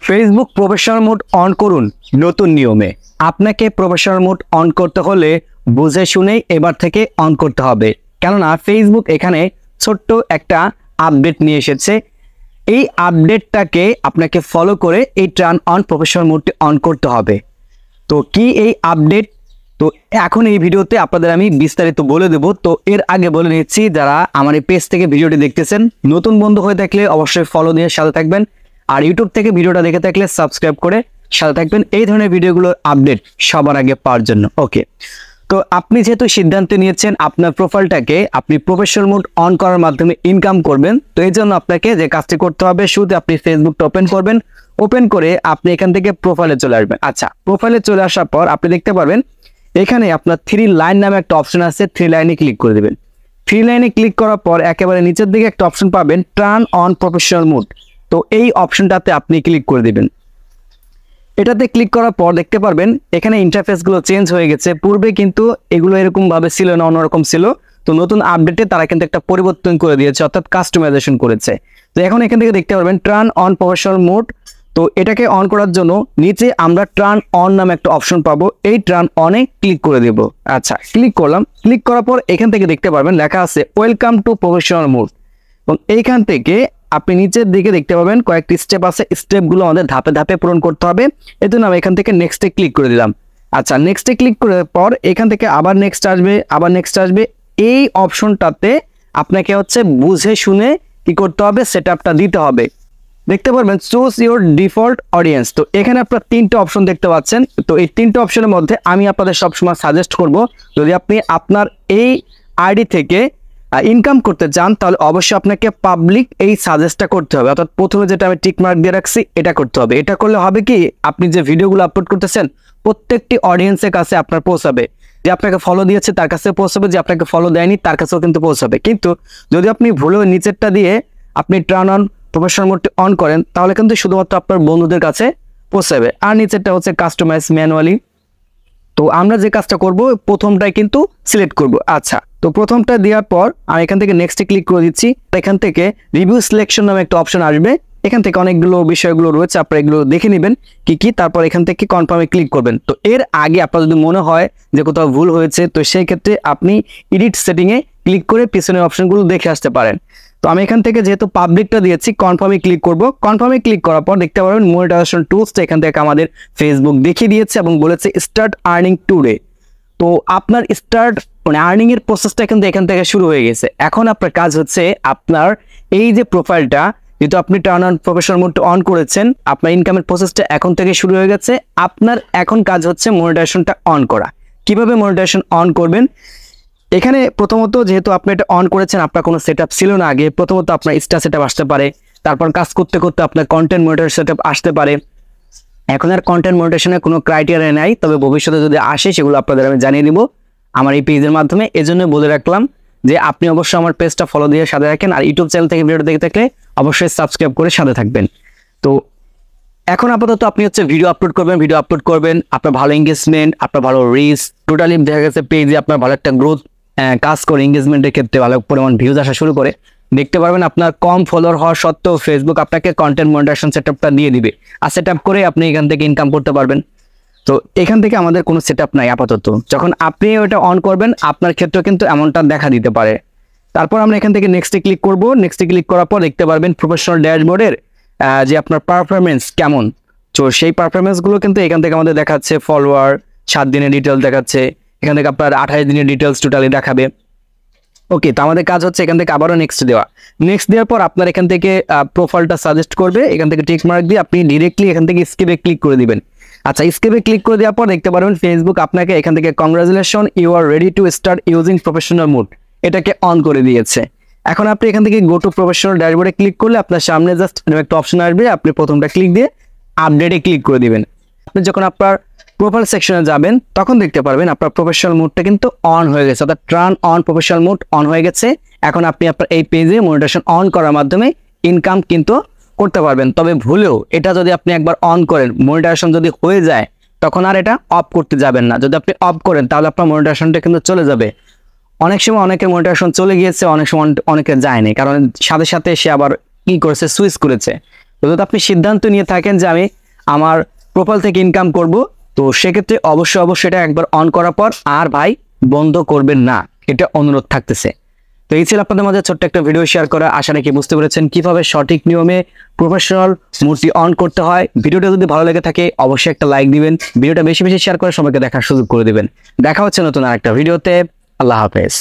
Facebook professional mode on করুন নতুন নিয়মে। আপনাকে প্রফেশনাল মোড অন করতে হলে বুঝে শুনেই এবার থেকে অন করতে হবে, কেননা ফেসবুক এখানে ছোট্ট একটা আপডেট নিয়ে এসেছে। এই আপডেটটাকে আপনাকে ফলো করে এই টার্ন অন প্রফেশনাল মোডটি অন করতে হবে। তো কি এই আপডেট, তো এখন এই ভিডিওতে আপনাদের আমি বিস্তারিত বলে দেব। তো এর আগে বলে নিচ্ছি, যারা আমার এই পেজ থেকে ভিডিওটি দেখতেছেন, নতুন বন্ধু হয়ে থাকলে অবশ্যই ফলো দিয়ে সাথে থাকবেন, আর ইউটিউব থেকে ভিডিওটা দেখে থাকলে সাবস্ক্রাইব করে সাথে থাকবেন এই ধরনের ভিডিওগুলোর আপডেট সবার আগে পাওয়ার জন্য। ওকে, তো আপনি যেহেতু সিদ্ধান্ত নিয়েছেন আপনার প্রোফাইলটাকে আপনি প্রফেশনাল মোড অন করার মাধ্যমে ইনকাম করবেন, তো এই জন্য আপনাকে যে কাজটি করতে হবে, শুধু আপনি ফেসবুকটা ওপেন করবেন। ওপেন করে আপনি এখান থেকে প্রোফাইলে চলে আসবেন। আচ্ছা, প্রোফাইলে চলে আসার পর আপনি দেখতে পারবেন এখানে আপনার 3 লাইন নামে একটা অপশন আছে। 3 লাইনে ক্লিক করে দেবেন। 3 লাইনে ক্লিক করার পর একেবারে নিচের দিকে একটা অপশন পাবেন, টার্ন অন প্রফেশনাল মোড। তো এই অপশনটাতে আপনি ক্লিক করে দেবেন। এটাতে ক্লিক করার পর দেখতে পারবেন এখানে ইন্টারফেসগুলো চেঞ্জ হয়ে গেছে। পূর্বে কিন্তু এগুলো এরকম ভাবে ছিল না, অন্যরকম ছিল। তো নতুন আপডেটে তারা কিন্তু একটা পরিবর্তন করে দিয়েছে, অর্থাৎ কাস্টমাইজেশন করেছে। তো এখন এখান থেকে দেখতে পারবেন টার্ন অন প্রফেশনাল মোড। তো এটাকে অন করার জন্য নিচে আমরা টার্ন অন নামে একটা অপশন পাবো, এই টার্ন অনে ক্লিক করে দেব। আচ্ছা, ক্লিক করলাম। ক্লিক করার পর এখান থেকে দেখতে পারবেন লেখা আছে ওয়েলকাম টু প্রফেশনাল মোড, এবং এইখান থেকে আপনি নিচের দিকে দেখতে পাবেন কয়েকটি স্টেপ আছে। স্টেপগুলো আমাদের ধাপে ধাপে পূরণ করতে হবে। এই জন্য আমি এখান থেকে নেক্সটে ক্লিক করে দিলাম। আচ্ছা, নেক্সটে ক্লিক করার পর এখান থেকে আবার নেক্সট আসবে, আবার নেক্সট আসবে। এই অপশনটাতে আপনাকে হচ্ছে বুঝে শুনে কি করতে হবে, সেটআপটা দিতে হবে। দেখতে পারবেন চুজ ইউর ডিফল্ট অডিয়েন্স। তো এখানে আপনার 3টে অপশন দেখতে পাচ্ছেন। তো এই 3টে অপশনের মধ্যে আমি আপনাদের সবসময় সাজেস্ট করব, যদি আপনি আপনার এই আইডি থেকে ইনকাম করতে চান, তাহলে অবশ্যই আপনাকে পাবলিক এই সাজেস্টটা করতে হবে। অর্থাৎ প্রথমে যেটা আমি টিক মার্ক দিয়ে রাখছি এটা করতে হবে। এটা করলে হবে কি, আপনি যে ভিডিওগুলো আপলোড করতেছেন প্রত্যেকটি অডিয়েন্সের কাছে আপনার পৌঁছাবে। যে আপনাকে ফলো দিয়েছে তার কাছে পৌঁছাবে, যে আপনাকে ফলো দেয়নি তার কাছেও কিন্তু পৌঁছাবে। কিন্তু যদি আপনি ভুলেও নিচেরটা দিয়ে আপনি টার্ন অন প্রফেশনাল মোডটি অন করেন, তাহলে কিন্তু শুধুমাত্র আপনার বন্ধুদের কাছে পৌঁছাবে। আর নিচেরটা হচ্ছে কাস্টমাইজ ম্যানুয়ালি। তো আমরা যে কাজটা করব, প্রথমটাই কিন্তু সিলেক্ট করব। আচ্ছা, তো প্রথমটা দেওয়ার পর আমি এখান থেকে নেক্সটে ক্লিক করে দিচ্ছি। এখান থেকে রিভিউ সিলেকশন নামে একটা অপশন আসবে। এখান থেকে অনেকগুলো বিষয়গুলো রয়েছে, আপনারা এগুলো দেখে নেবেন কি কি, তারপর এখান থেকে কনফার্মে ক্লিক করবেন। তো এর আগে আপনার যদি মনে হয় যে কোথাও ভুল হয়েছে, তো সেই ক্ষেত্রে আপনি এডিট সেটিংয়ে ক্লিক করে পিছনের অপশনগুলো দেখে আসতে পারেন। তো আমি এখান থেকে যেহেতু পাবলিকটা দিয়েছি, কনফার্মে ক্লিক করব। কনফার্মে ক্লিক করার পর দেখতে পারবেন মনিটাইজেশন টুলসটা এখান থেকে আমাদের ফেসবুক দেখিয়ে দিয়েছে এবং বলেছে স্টার্ট আর্নিং টুডে। তো আপনার স্টার্ট আর্নিং এর প্রসেসটা কিন্তু এখান থেকে শুরু হয়ে গেছে। এখন আপনার কাজ হচ্ছে আপনার এই যে প্রোফাইলটা, যেহেতু আপনি turn on professional mode on করেছেন, আপনার ইনকামের প্রসেসটা এখন থেকে শুরু হয়ে গেছে। আপনার এখন কাজ হচ্ছে মনিটাইজেশনটা অন করা। কিভাবে মনিটাইজেশন অন করবেন, এখানে প্রথমত যেহেতু আপনি এটা অন করেছেন, আপনার কোনো সেটআপ ছিল না আগে, প্রথমত আপনার স্টার সেটআপ আসতে পারে, তারপর কাজ করতে করতে আপনার কন্টেন্ট মনিটর সেটআপ আসতে পারে। এখন আর কন্টেন্ট মনিটরেশনের কোনো ক্রাইটেরিয়া নাই, তবে ভবিষ্যতে যদি আসে সেগুলো আপনাদের আমি জানিয়ে দিব আমার এই পেজের মাধ্যমে। এজন্য বলে রাখলাম যে আপনি অবশ্যই আমার পেজটা ফলো দিয়ে সাথে রাখেন, আর ইউটিউব চ্যানেল থেকে ভিডিওটা দেখে থাকলে অবশ্যই সাবস্ক্রাইব করে সাথে থাকবেন। তো এখন আপাতত আপনি হচ্ছে ভিডিও আপলোড করবেন, আপনার ভালো এঙ্গেজমেন্ট, আপনার ভালো রিচ, টোটালি দেখা গেছে পেজে আপনার ভালো একটা গ্রোথ কাজ করে, এঙ্গেজমেন্টের ক্ষেত্রে ভালো পরিমাণ ভিউজ আসা শুরু করে। দেখতে পারবেন আপনার কম ফলোয়ার হওয়া সত্ত্বেও ফেসবুক আপনাকে কন্টেন্ট মনিটাইজেশন সেটআপটা দিয়ে দিবে, আর সেটআপ করে আপনি এখান থেকে ইনকাম করতে পারবেন। তো এখান থেকে আমাদের কোনো সেটআপ নাই আপাতত। যখন আপনি ওটা অন করবেন, আপনার ক্ষেত্রে কিন্তু এমনটা দেখা দিতে পারে। তারপর আমরা এখান থেকে নেক্সটে ক্লিক করব। নেক্সটে ক্লিক করার পর দেখতে পারবেন প্রফেশনাল ড্যাশবোর্ডের যে আপনার পারফরমেন্স কেমন। তো সেই পারফরমেন্সগুলো কিন্তু এখান থেকে আমাদের দেখাচ্ছে। ফলোয়ার 7 দিনের ডিটেলস দেখাচ্ছে, এখান থেকে আপনার 28 দিনের ডিটেলস টোটালি দেখাবে। ওকে, তো আমাদের কাজ হচ্ছে এখান থেকে আবারও নেক্সট দেওয়া। নেক্সট দেওয়ার পর আপনার এখান থেকে প্রোফাইলটা সাজেস্ট করবে, এখান থেকে টিক মার্ক দিয়ে আপনি ডিরেক্টলি এখান থেকে স্কেপে ক্লিক করে দিবেন। আচ্ছা, স্কেপে ক্লিক করে দেওয়ার পর দেখতে পারবেন ফেসবুক আপনাকে এখান থেকে congratulation, you are ready to start using professional mode এটাকে অন করে দিয়েছে। এখন আপনি এখান থেকে গো টু প্রফেশনাল ড্যাশবোর্ডে ক্লিক করলে আপনার সামনে জাস্ট একটা অপশন আসবে, আপনি প্রথমটা ক্লিক দিয়ে আপডেটে ক্লিক করে দিবেন। আপনি যখন আপনার প্রোফাইল সেকশনে যাবেন, তখন দেখতে পারবেন আপনার প্রফেশনাল মোডটা কিন্তু অন হয়ে গেছে, অর্থাৎ turn on professional mode on হয়ে গেছে। এখন আপনি আপনার এই পেজে মনিটাইজেশন অন করার মাধ্যমে ইনকাম কিন্তু করতে পারবেন। তবে ভুলেও এটা যদি আপনি একবার অন করেন, মনিটাইজেশন যদি হয়ে যায়, তখন আর এটা অফ করতে যাবেন না। যদি আপনি অফ করেন তাহলে আপনার মনিটাইজেশনটা কিন্তু চলে যাবে। অনেক সময় অনেকের মনিটাইজেশন চলে গিয়েছে, অনেক সময় অনেকে যায়নি, কারণ সাথে সাথে সে আবার কি করেছে, সুইচ করেছে। তো যদি আপনি সিদ্ধান্ত নিয়ে থাকেন যে আমি আমার প্রোফাইল থেকে ইনকাম করব, তো সেক্ষেত্রে অবশ্যই এটা একবার অন করার পর আর ভাই বন্ধ করবেন না, এটা অনুরোধ থাকতেছে। তো এই ছিল আপনাদের মাঝে ছোট্ট একটা ভিডিও শেয়ার করা। আশা নাকি বুঝতে পেরেছেন কিভাবে সঠিক নিয়মে প্রফেশনাল মোডটি অন করতে হয়। ভিডিওটা যদি ভালো লেগে থাকে অবশ্যই একটা লাইক দিবেন, ভিডিওটা বেশি বেশি শেয়ার করে সবাইকে দেখার সুযোগ করে দিবেন। দেখা হচ্ছে নতুন আরেকটা ভিডিওতে। আল্লাহ হাফেজ।